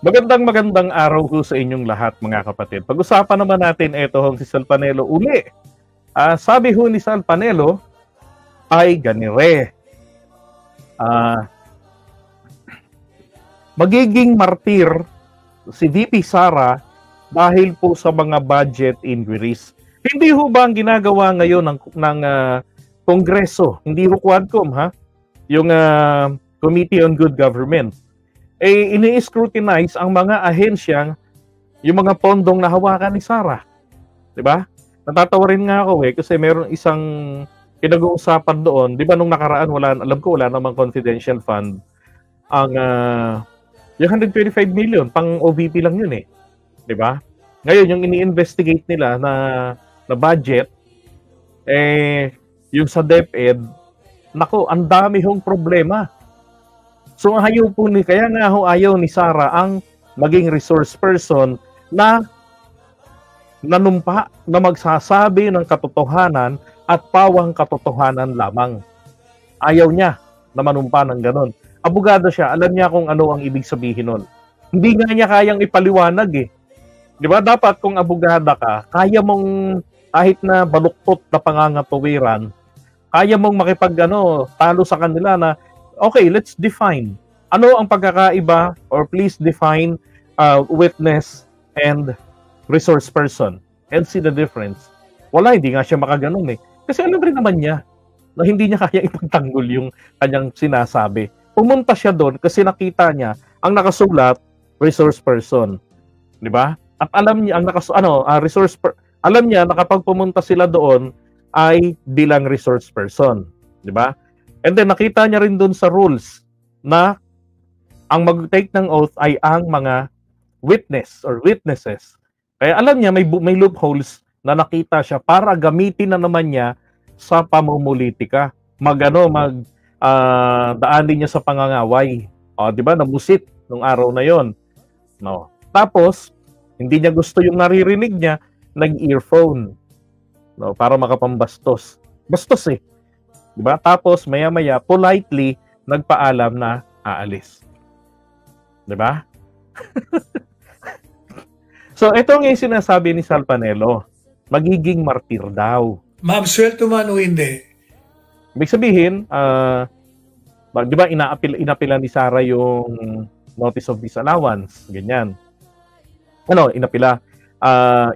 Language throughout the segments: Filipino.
Magandang araw ho sa inyong lahat, mga kapatid. Pag-usapan naman natin ito hong si Sal Panelo uli. Sabi ho ni Sal Panelo ay ganire. Magiging martir si VP Sara dahil po sa mga budget inquiries. Hindi ho ba ang ginagawa ngayon ng Kongreso? Hindi ho Quadcom, ha? Yung Committee on Good Government. Ini-scrutinize ang mga ahensyang yung mga pondong nahawakan ni Sara. 'Di ba? Natatawa rin nga ako kasi meron isang pinag-uusapan doon, 'di ba nung nakaraan alam ko wala namang confidential fund. Ang yung 125 million pang OVP lang 'yun 'di ba? Ngayon yung ini-investigate nila na budget yung sa DepEd, nako, ang dami hong problema. So ayaw po kaya nga ayaw ni Sara ang maging resource person na nanumpa na magsasabi ng katotohanan at pawang katotohanan lamang. Ayaw niya na manumpa ng ganon. Abogado siya, alam niya kung ano ang ibig sabihin nun. Hindi nga niya kayang ipaliwanag Di ba? Dapat kung abogada ka, kaya mong kahit na baluktot na pangangatuwiran, kaya mong talo sa kanila na okay, let's define. Ano ang pagkakaiba or please define witness and resource person and see the difference. Wala, hindi nga siya makaganon Kasi alam rin naman niya na hindi niya kaya ipagtanggol yung kanyang sinasabi. Pumunta siya doon kasi nakita niya ang nakasulat resource person. Di ba? At alam niya alam niya na kapag pumunta sila doon ay bilang resource person. Di ba? And then nakita niya rin doon sa rules na ang mag-take ng oath ay ang mga witness or witnesses. Kaya alam niya may loopholes na nakita siya para gamitin na naman niya sa pamumulitika. Daanin niya sa pangangaway. Di ba? Nabusit nung araw na 'yon. No. Tapos hindi niya gusto yung naririnig niya, nag-earphone. No, para makapambastos. Bastos Diba? Tapos maya-maya politely nagpaalam na aalis. Diba? So ito nga yung sinasabi ni Sal Panelo. Magiging martir daw. Maabsuelto man o hindi? Ibig sabihin, di ba inapila ni Sara yung notice of disallowance? Ganyan. Inapila.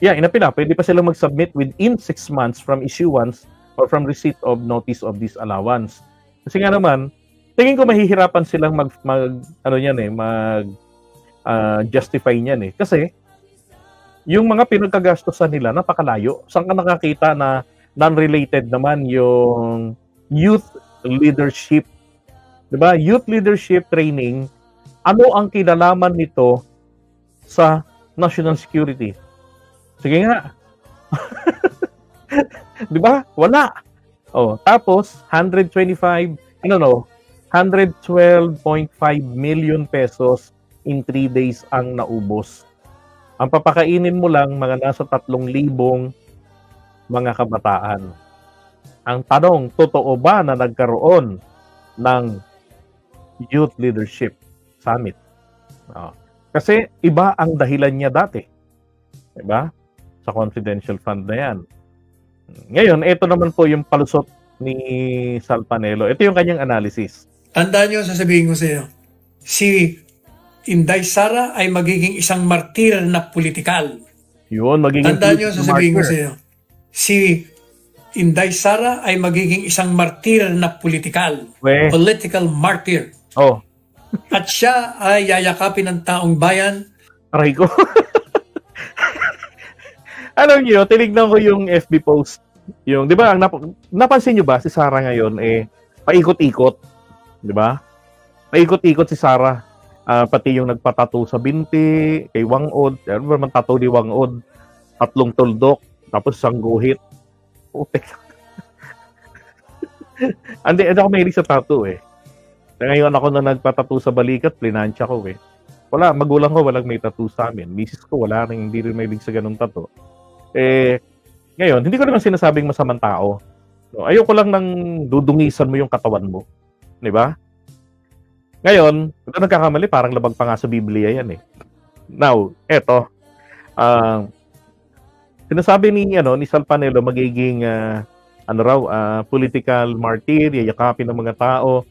Inapila. Pwede pa silang mag-submit within 6 months from issuance or from receipt of notice of disallowance. Kasi nga naman, tingin ko mahihirapan silang justify niyan Kasi yung mga pinagkagastusan nila napakalayo. Saan ka nakakita na non-related naman yung youth leadership? 'Di ba? Youth leadership training, ano ang kinalaman nito sa national security? Sige nga. 'Di ba? Wala. Tapos 112.5 million pesos in 3 days ang naubos. Ang papakainin mo lang mga nasa 3,000 mga kabataan. Ang tanong, totoo ba na nagkaroon ng Youth Leadership Summit? Kasi iba ang dahilan niya dati. 'Di ba? Sa confidential fund na 'yan. Ngayon, ito naman po yung palusot ni Sal Panelo. Ito yung kanyang analysis. Tandaan nyo, sasabihin ko sa iyo, si Inday Sara ay magiging isang martir na politikal. Yun, magiging Tandaan nyo, sasabihin ko sa iyo, si Inday Sara ay magiging isang martir na politikal. Political martyr. At siya ay yayakapin ng taong bayan. Aray ko. Alam niyo, tinignan ko yung FB post. Yung, 'di ba, napansin niyo ba si Sara ngayon paikot-ikot, 'di ba? Paikot-ikot si Sara. Pati yung nagpatato sa binti kay Wangod, ano ba man tattoo ni Wangod? 3 tuldok, tapos isang guhit. Putek. Hindi ako mahilig sa tattoo Ngayon ako na nagpatato sa balikat, plinansya ko Wala, magulang ko walang may tattoo sa amin. Misis ko wala rin, hindi rin mahilig sa ganung tattoo. Ngayon, hindi ko naman sinasabing masamang tao. So, ayoko lang nang dudungisan mo yung katawan mo. 'Di ba? Ngayon, ito nagkakamali, parang labag pa nga sa Biblia yan Now, eto. Sinasabi ni Sal Panelo magiging political martyr, yayakapin ng mga tao.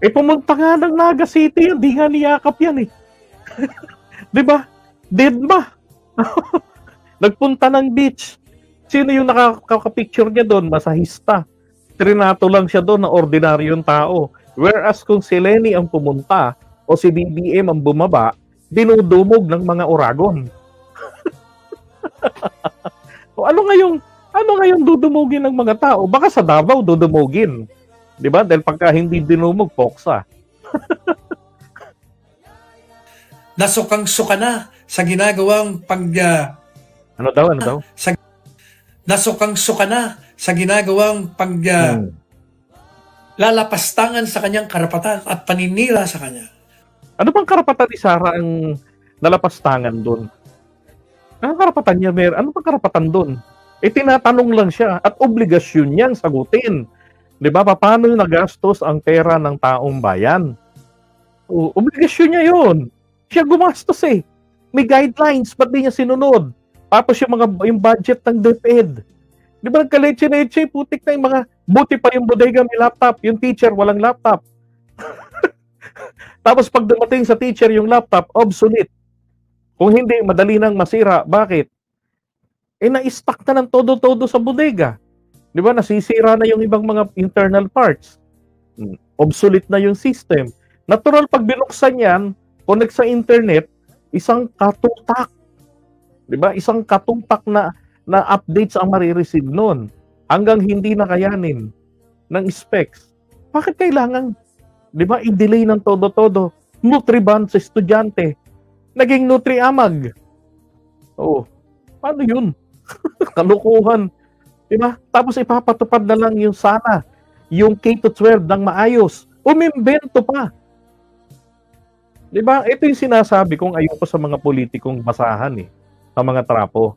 Pumunta nga ng Naga City, hindi nga niyakap yan eh. 'Di ba? Dead ba? Nagpunta ng beach. Sino yung nakaka-picture niya doon? Masahista. Trinato lang siya doon na ordinaryong tao. Whereas kung si Lenny ang pumunta o si BBM ang bumaba, dinudumog ng mga oragon. O ano ngayong dudumugin ng mga tao? Baka sa Davao dudumugin. 'Di ba? Dahil pagka hindi dinumog, poksa. Nasukang-suka na sa ginagawang Ano daw? Nasukang-suka na sa ginagawang lalapastangan sa kanyang karapatan at paninira sa kanya. Ano bang karapatan ni Sara ang nalapastangan doon? Anong karapatan niya, Ano bang karapatan doon? Tinatanong lang siya at obligasyon niyang sagutin. 'Di ba? Paano nagastos ang pera ng taong bayan? Obligasyon niya 'yon. Siya gumastos eh. May guidelines, ba't di niya sinunod? Tapos yung budget ng DepEd. 'Di ba nagka-leche-leche, putik na yung mga, buti pa yung bodega may laptop, yung teacher walang laptop. Tapos pag dumating sa teacher yung laptop, obsolete. Kung hindi, madali nang masira. Bakit? Na-stock na ng todo-todo sa bodega. Di ba? Nasisira na yung ibang mga internal parts. Obsolete na yung system. Natural, pag binuksan yan, connect sa internet, isang katutak. Di ba? Isang katutak na updates ang marireceive nun. Hanggang hindi na kayanin ng specs. Bakit kailangan, di ba, i-delay ng todo-todo? Nutriband sa estudyante. Naging Nutri-Amag. Paano yun? Kalukuhan. Diba? Tapos ipapatupad na lang yung sana, yung K-12 ng maayos. Umimbento pa. Diba? Ito yung sinasabi kong ayoko sa mga politikong basahan sa mga trapo.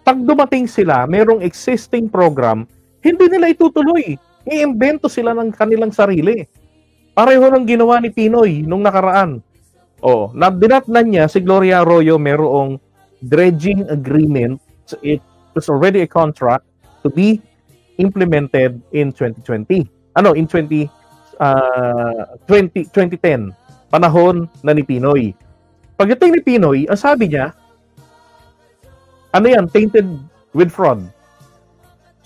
Pag dumating sila, merong existing program, hindi nila itutuloy. Iimbento sila ng kanilang sarili. Pareho ng ginawa ni Pinoy nung nakaraan. Dinatnan niya si Gloria Arroyo, merong dredging agreement. It was already a contract to be implemented in 2020. In 2010, panahon na ni Pinoy. Pagdating ni Pinoy, ang sabi niya, tainted with fraud.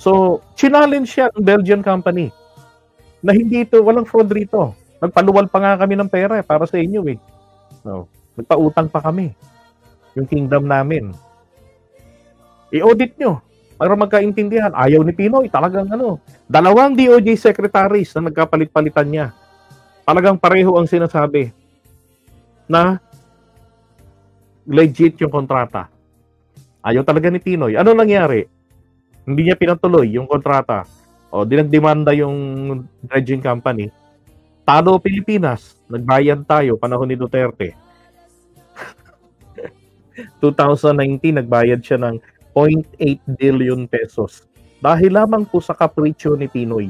So, challenge siya ng Belgian company na hindi walang fraud rito. Nagpaluwal pa nga kami ng pera para sa inyo eh. No, nagpautang pa kami. Yung kingdom namin. I-audit nyo para magkaintindihan. Ayaw ni Pinoy, talagang dalawang DOJ secretaries na nagkapalit-palitan niya. Talagang pareho ang sinasabi na legit yung kontrata. Ayaw talaga ni Pinoy. Ano nangyari? Hindi niya pinatuloy yung kontrata. Dinagdemanda yung dredging company. Talo Pilipinas. Nagbayad tayo, panahon ni Duterte. 2019, nagbayad siya ng 0.8 billion pesos. Dahil lamang po sa kapritsyo ni Pinoy.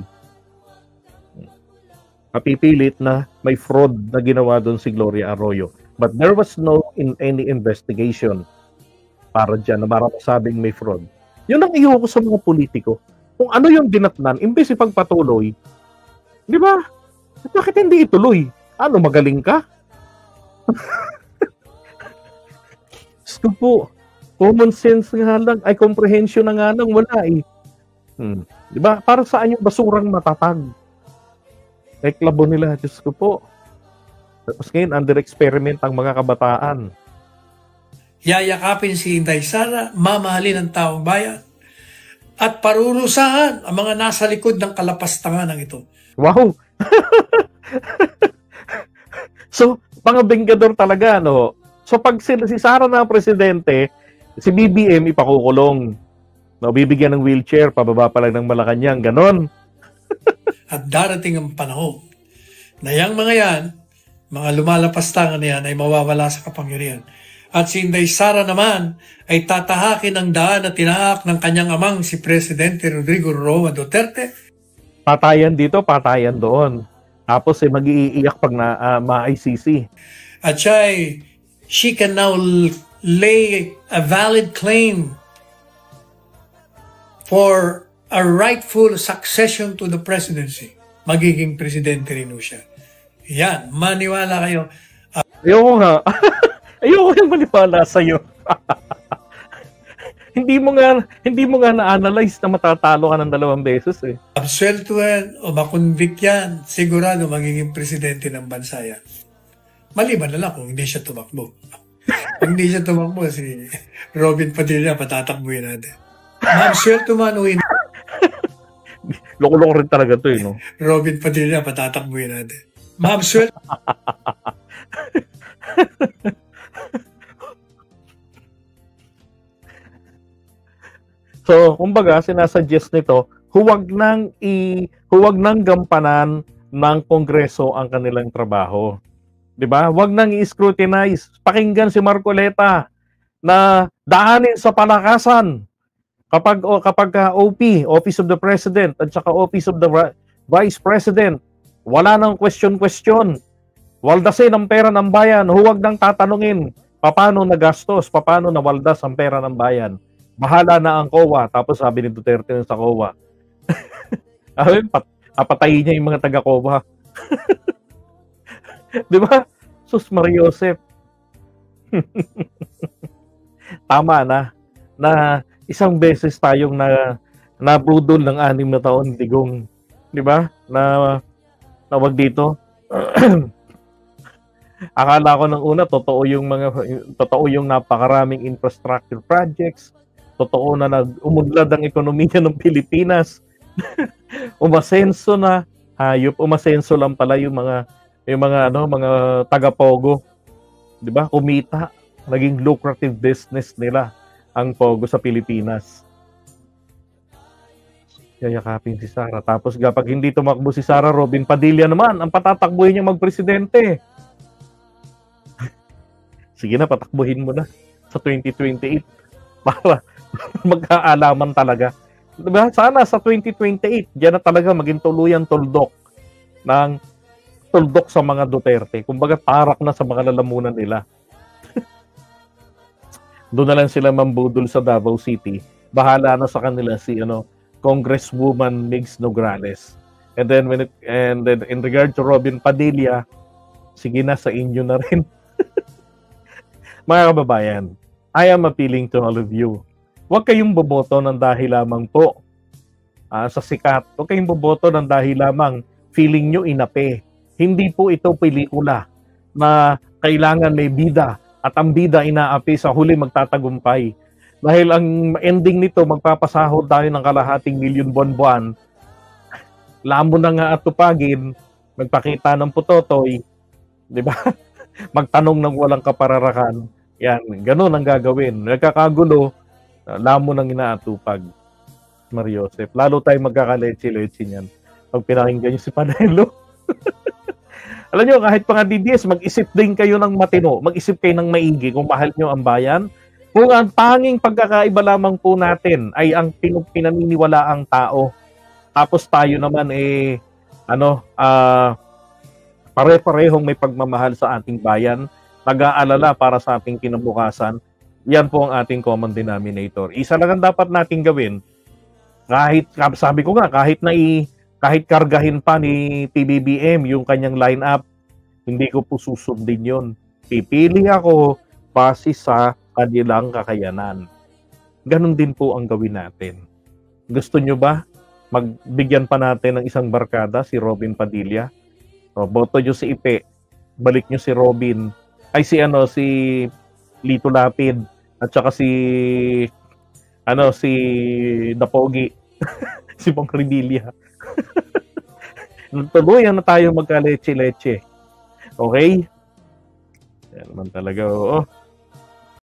Kapipilit na may fraud na ginawa doon si Gloria Arroyo. But there was no any investigation para dyan na para masabing may fraud. Yun ang iyo ko sa mga politiko. Kung ano yung dinatnan, imbes ipagpatuloy, di ba? Bakit hindi ituloy? Magaling ka? Gusto po, common sense nga lang, comprehension na nga lang, wala eh. Di ba? Para saan yung basurang matatag? Reklamo nila, Diyos ko po. Tapos ngayon, under experiment ang mga kabataan. Yayakapin si Inday Sara, mamahalin ang taong bayan, at parurusahan ang mga nasa likod ng kalapastangan ng ito. Wow! So, pang-bengador talaga, no? So, pag si Sara na presidente, si BBM ipakukulong. No, bibigyan ng wheelchair, pababa pa lang ng Malacanang, ganon. At darating ang panahon na yung mga yan, mga lumalapastangan na yan, ay mawawala sa kapangyarihan. At si Inday Sara naman ay tatahakin ang daan na tinahak ng kanyang amang si Presidente Rodrigo Roa Duterte. Patayan dito, patayan doon. Tapos mag-iiyak pag na ma-ICC. At siya ay, she can now lay a valid claim for a rightful succession to the presidency, magiging presidente rin siya. Yan, maniwala kayo. Ayoko nga. Ayoko yung maniwala sa'yo. Hindi mo nga na-analyze na matatalo ka ng 2 beses eh. Absueltuhan o makonvict yan, sigurado magiging presidente ng bansa yan. Maliban na lang kung hindi siya tumakbo. Kung hindi siya tumakbo, si Robin Padilla patatakbuhin natin. Absueltuhan o hindi. Loko-loko rin talaga to eh, no? Robin Padilla patatakbuhin natin. Absueltuhan. So, kumbaga, sinasuggest nito, huwag nang gampanan ng Kongreso ang kanilang trabaho. 'Di ba? Huwag nang i-scrutinize. Pakinggan si Marcoleta na daanin sa palakasan kapag OP, Office of the President, at saka Office of the Vice President, wala nang question. Waldasin ang pera ng bayan, huwag nang tatanungin paano nagastos, paano nawaldas ang pera ng bayan. Bahala na ang COA. Tapos sabi ni Duterte sa COA, papatayin niya yung mga taga-COA. Di ba? Sus Mariosep. Tama na isang beses tayong nabrudol ng 6 na taon, digong. Di ba? Na wag dito. Akala ko nung una totoo yung napakaraming infrastructure projects. Totoo na umunlad ang ekonomiya ng Pilipinas. Umasenso na. Hayop, umasenso lang pala yung mga taga-Pogo. 'Di ba? Kumita, naging lucrative business nila ang Pogo sa Pilipinas. Yayakapin si Sara. Tapos kapag hindi tumakbo si Sara, Robin Padilla naman ang patatakbuhin niya magpresidente. Sige na, patakbuhin mo na sa 2028 para magkaalaman talaga. Diba? Sana sa 2028, diyan na talaga maging tuluyan tuldok sa mga Duterte. Kumbaga tarak na sa mga lalamunan nila. Doon na lang sila mambudol sa Davao City. Bahala na sa kanila si Congresswoman Migs Nograles. And then in regard to Robin Padilla, sige na, sa inyo na rin. Mga kababayan, I am appealing to all of you. Huwag kayong boboto ng dahil lamang po sa sikat. Huwag kayong boboto ng dahil lamang feeling nyo inape. Hindi po ito pelikula na kailangan may bida at ang bida inaapi sa huli magtatagumpay. Dahil ang ending nito, magpapasahod tayo ng kalahating milyon buwan-buwan. Lamo na nga at tupagin, magpakita ng putotoy, di ba? Magtanong ng walang kapararakan. Yan, ganun ang gagawin. Nagkakagulo, lamo nang inaatupag. Mariosep. Lalo tayo magkakaleche-leche niyan pag pinakinggan niyo si Panelo. Alam niyo, kahit pa nga DDS, mag-isip din kayo ng matino. Mag-isip kayo ng maigi kung mahal niyo ang bayan. Kung ang tanging pagkakaiba lamang po natin ay ang pinaniniwala ang tao. Tapos tayo naman pare-parehong may pagmamahal sa ating bayan, nag-aalala para sa ating kinabukasan. Yan po ang ating common denominator. Isa lang ang dapat nating gawin. Kahit, sabi ko nga, kahit kargahin pa ni PBBM yung kanyang lineup, hindi ko po susundin yun. Pipili ako base sa kanilang kakayanan. Ganon din po ang gawin natin. Gusto nyo ba magbigyan pa natin ng isang barkada si Robin Padilla? O, boto nyo si Ipe, balik nyo si Robin, si Lito Lapid, at saka si Dapogi, si Pong Ridilla. Tuluyan na tayo magka-leche-leche. Okay? Yan naman talaga, oo.